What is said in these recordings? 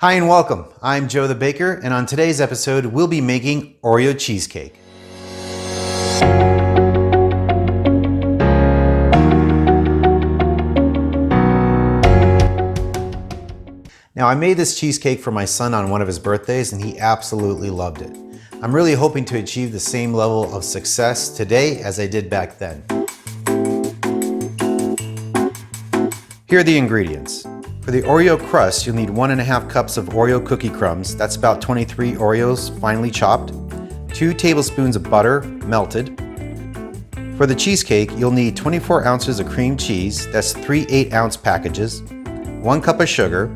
Hi and welcome. I'm Joe the Baker, and on today's episode, we'll be making Oreo cheesecake. Now, I made this cheesecake for my son on one of his birthdays, and he absolutely loved it. I'm really hoping to achieve the same level of success today as I did back then. Here are the ingredients. For the Oreo crust, you'll need 1.5 cups of Oreo cookie crumbs. That's about 23 Oreos finely chopped. 2 tablespoons of butter, melted. For the cheesecake, you'll need 24 ounces of cream cheese. That's 3 8-ounce packages. 1 cup of sugar.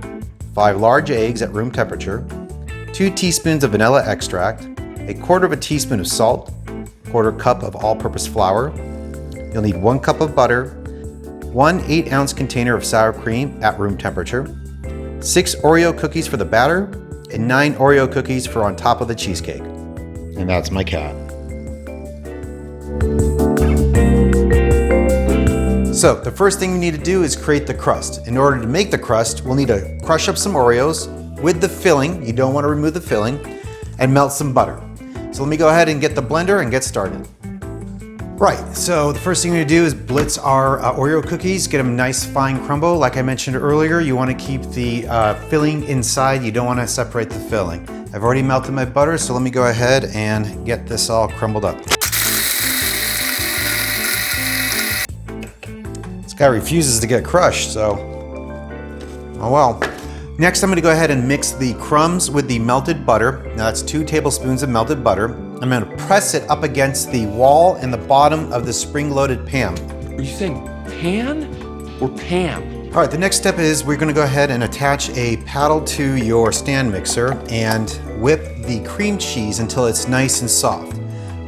5 large eggs at room temperature. 2 teaspoons of vanilla extract. 1/4 teaspoon of salt. 1/4 cup of all-purpose flour. You'll need 1 cup of butter. 1 8-ounce container of sour cream at room temperature, 6 Oreo cookies for the batter, and 9 Oreo cookies for on top of the cheesecake. And that's my cat. So the first thing we need to do is create the crust. In order to make the crust, we'll need to crush up some Oreos with the filling, you don't want to remove the filling, and melt some butter. So let me go ahead and get the blender and get started. Right, so the first thing we're gonna do is blitz our Oreo cookies, get them nice fine crumble. Like I mentioned earlier, you wanna keep the filling inside, you don't wanna separate the filling. I've already melted my butter, so let me go ahead and get this all crumbled up. This guy refuses to get crushed, so, oh well. Next, I'm gonna go ahead and mix the crumbs with the melted butter. Now that's 2 tablespoons of melted butter. I'm gonna press it up against the wall and the bottom of the spring-loaded pan. Are you saying pan or pan? All right, the next step is we're gonna go ahead and attach a paddle to your stand mixer and whip the cream cheese until it's nice and soft.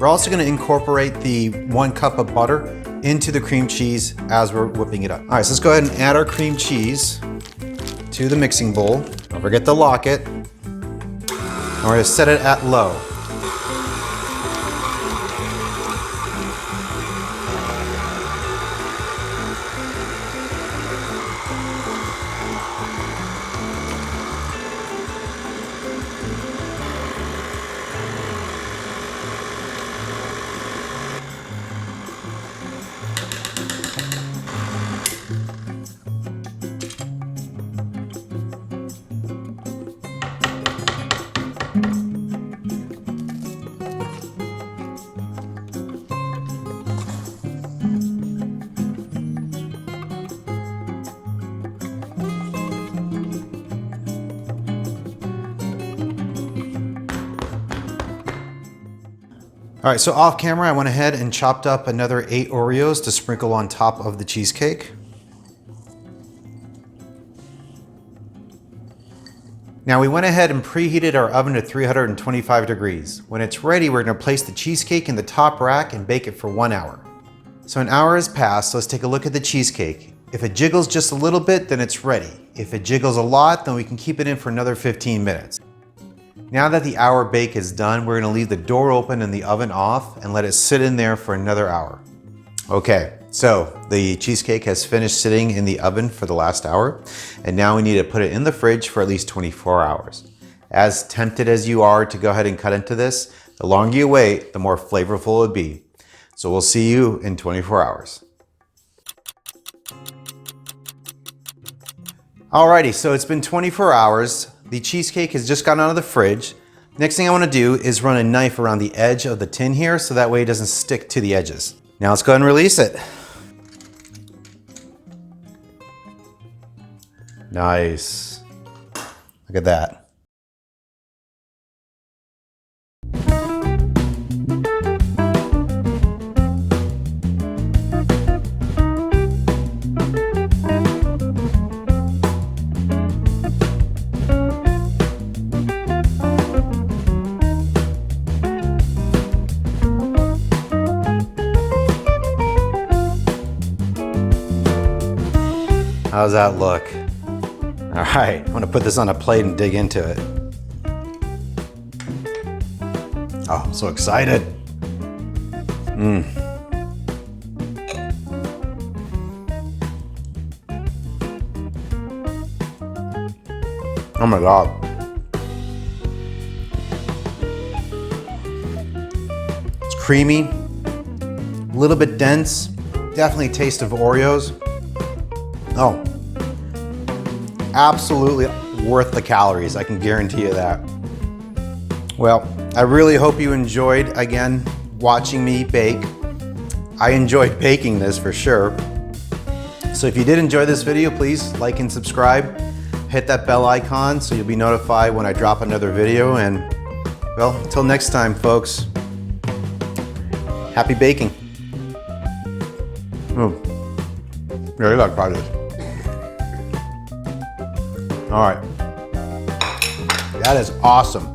We're also gonna incorporate the 1 cup of butter into the cream cheese as we're whipping it up. All right, so let's go ahead and add our cream cheese to the mixing bowl. Don't forget to lock it. And we're gonna set it at low. All right, so off camera, I went ahead and chopped up another 8 Oreos to sprinkle on top of the cheesecake. Now we went ahead and preheated our oven to 325 degrees. When it's ready, we're gonna place the cheesecake in the top rack and bake it for 1 hour. So an hour has passed, so let's take a look at the cheesecake. If it jiggles just a little bit, then it's ready. If it jiggles a lot, then we can keep it in for another 15 minutes. Now that the hour bake is done, we're gonna leave the door open and the oven off and let it sit in there for another hour. Okay, so the cheesecake has finished sitting in the oven for the last hour, and now we need to put it in the fridge for at least 24 hours. As tempted as you are to go ahead and cut into this, the longer you wait, the more flavorful it'll be. So we'll see you in 24 hours. Alrighty, so it's been 24 hours. The cheesecake has just gotten out of the fridge. Next thing I want to do is run a knife around the edge of the tin here so that way it doesn't stick to the edges. Now let's go ahead and release it. Nice. Look at that. How's that look? All right, I'm gonna put this on a plate and dig into it. Oh, I'm so excited. Oh my God. creamy, a little bit dense, definitely a taste of Oreos. Oh, absolutely worth the calories, I can guarantee you that. Well, I really hope you enjoyed, again, watching me bake. I enjoyed baking this for sure. So if you did enjoy this video, please like and subscribe. Hit that bell icon so you'll be notified when I drop another video. And well, until next time, folks, happy baking. Oh, yeah, you gotta try this. All right, that is awesome.